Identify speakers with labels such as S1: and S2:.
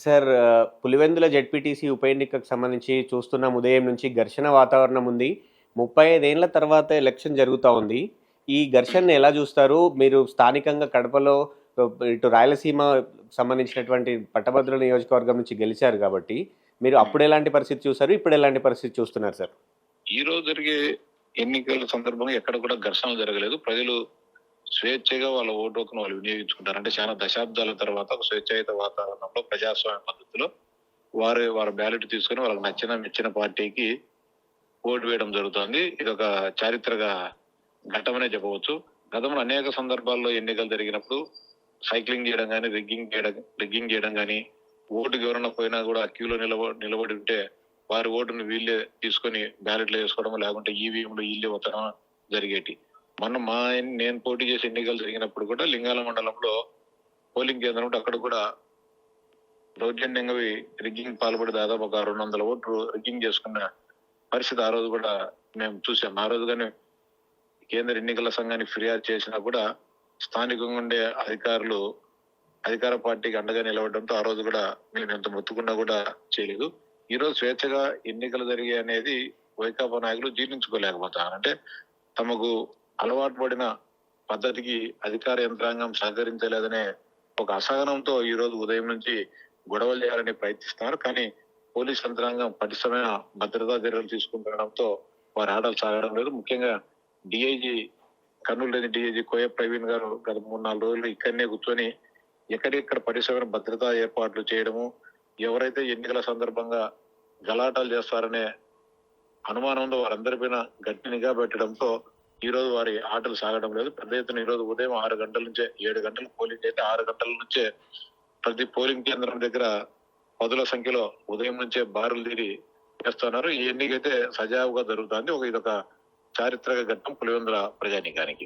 S1: Sir Pulivendula ZPTC ఉప ఎన్నికకు సంబంధించి చూస్తున్నాం ఉదయం నుంచి ఘర్షణ వాతావరణం ఉంది. 35 ఏళ్ల తర్వాత ఎలక్షన్ జరుగుతా ఉంది. ఈ
S2: హ్మ్.
S1: ఘర్షణని ఎలా జూస్తారు? మీరు స్థానికంగా కడపలో ఇటు రాయలసీమ సంబంధించినటువంటి పట్టభద్రుల నియోజకవర్గం నుంచి గెలిచారు గాబట్టి, మీరు
S2: హ్మ్.
S1: అప్పుడెలాంటి పరిస్థితి చూసారు? ఇప్పుడెలాంటి పరిస్థితి చూస్తున్నారు సార్?
S2: ఈ రోజు జరిగే ఎన్నికల సందర్భంగా ఎక్కడ కూడా ఘర్షణలు జరగలేదు. ప్రజలు స్వేచ్ఛగా వాళ్ళ ఓటు హక్కును వాళ్ళు వినియోగించుకుంటారు. అంటే చాలా దశాబ్దాల తర్వాత ఒక స్వేచ్ఛాయుత వాతావరణంలో ప్రజాస్వామ్య పద్ధతిలో వారి బ్యాలెట్ తీసుకొని వాళ్ళకి నచ్చిన మెచ్చిన పార్టీకి ఓటు వేయడం జరుగుతుంది. ఇదొక చారిత్రక ఘట్టమనే చెప్పవచ్చు. గతంలో అనేక సందర్భాల్లో ఎన్నికలు జరిగినప్పుడు సైక్లింగ్ చేయడం కానీ, రిగ్గింగ్ చేయడం కానీ, ఓటుకి ఎవరైనా పోయినా కూడా క్యూలో నిలబడి ఉంటే వారి ఓటును వీళ్ళే తీసుకొని బ్యాలెట్లో వేసుకోవడం, లేకుంటే ఈవీఎంలు వీళ్ళే వచ్చడం జరిగేటి. నేను పోటీ చేసి ఎన్నికలు జరిగినప్పుడు కూడా లింగాల మండలంలో పోలింగ్ కేంద్రం ఉంటే అక్కడ కూడా దౌర్జన్యంగా రిగ్గింగ్ పాల్పడి దాదాపు ఒక 200 ఓట్లు రిగ్గింగ్ చేసుకున్న పరిస్థితి ఆ రోజు కూడా మేము చూసాం. ఆ రోజు కానీ కేంద్ర ఎన్నికల సంఘానికి ఫిర్యాదు చేసినా కూడా స్థానికంగా ఉండే అధికారులు అధికార పార్టీకి అండగా నిలబడడంతో ఆ రోజు కూడా మేము ఎంత మొత్తుకున్నా కూడా చేయలేదు. ఈ రోజు స్వేచ్ఛగా ఎన్నికలు జరిగే అనేది వైకాపా నాయకులు జీర్ణించుకోలేకపోతారు. అంటే తమకు అలవాటు పడిన పద్ధతికి అధికార యంత్రాంగం సహకరించలేదనే ఒక అసహనంతో ఈ రోజు ఉదయం నుంచి గొడవలు చేయాలని ప్రయత్నిస్తున్నారు. కానీ పోలీస్ యంత్రాంగం పటిష్టమైన భద్రతా చర్యలు తీసుకుంటుండడంతో వారి ఆటలు సాగడం లేదు. ముఖ్యంగా డిఐజీ కర్నూలు లేని డిఐజీ కోయ ప్రవీణ్ గారు గత 3-4 రోజులు ఇక్కడనే కూర్చొని ఎక్కడెక్కడ పటిష్టమైన భద్రతా ఏర్పాట్లు చేయడము, ఎవరైతే ఎన్నికల సందర్భంగా గలాటాలు చేస్తారనే అనుమానంలో వారందరిపైన గట్టి నిఘా పెట్టడంతో ఈ రోజు వారి ఆటలు సాగడం లేదు. పెద్ద ఎత్తున ఈ రోజు ఉదయం 6 గంటల నుంచే 7 గంటలకు పోలింగ్ అయితే 6 గంటల నుంచే ప్రతి పోలింగ్ కేంద్రం దగ్గర పదుల సంఖ్యలో ఉదయం నుంచే బారులు తీరి చేస్తున్నారు. ఈ ఎన్నికైతే సజావుగా జరుగుతుంది. ఇదొక చారిత్రక ఘట్టం పులివెందుల ప్రజానీకానికి.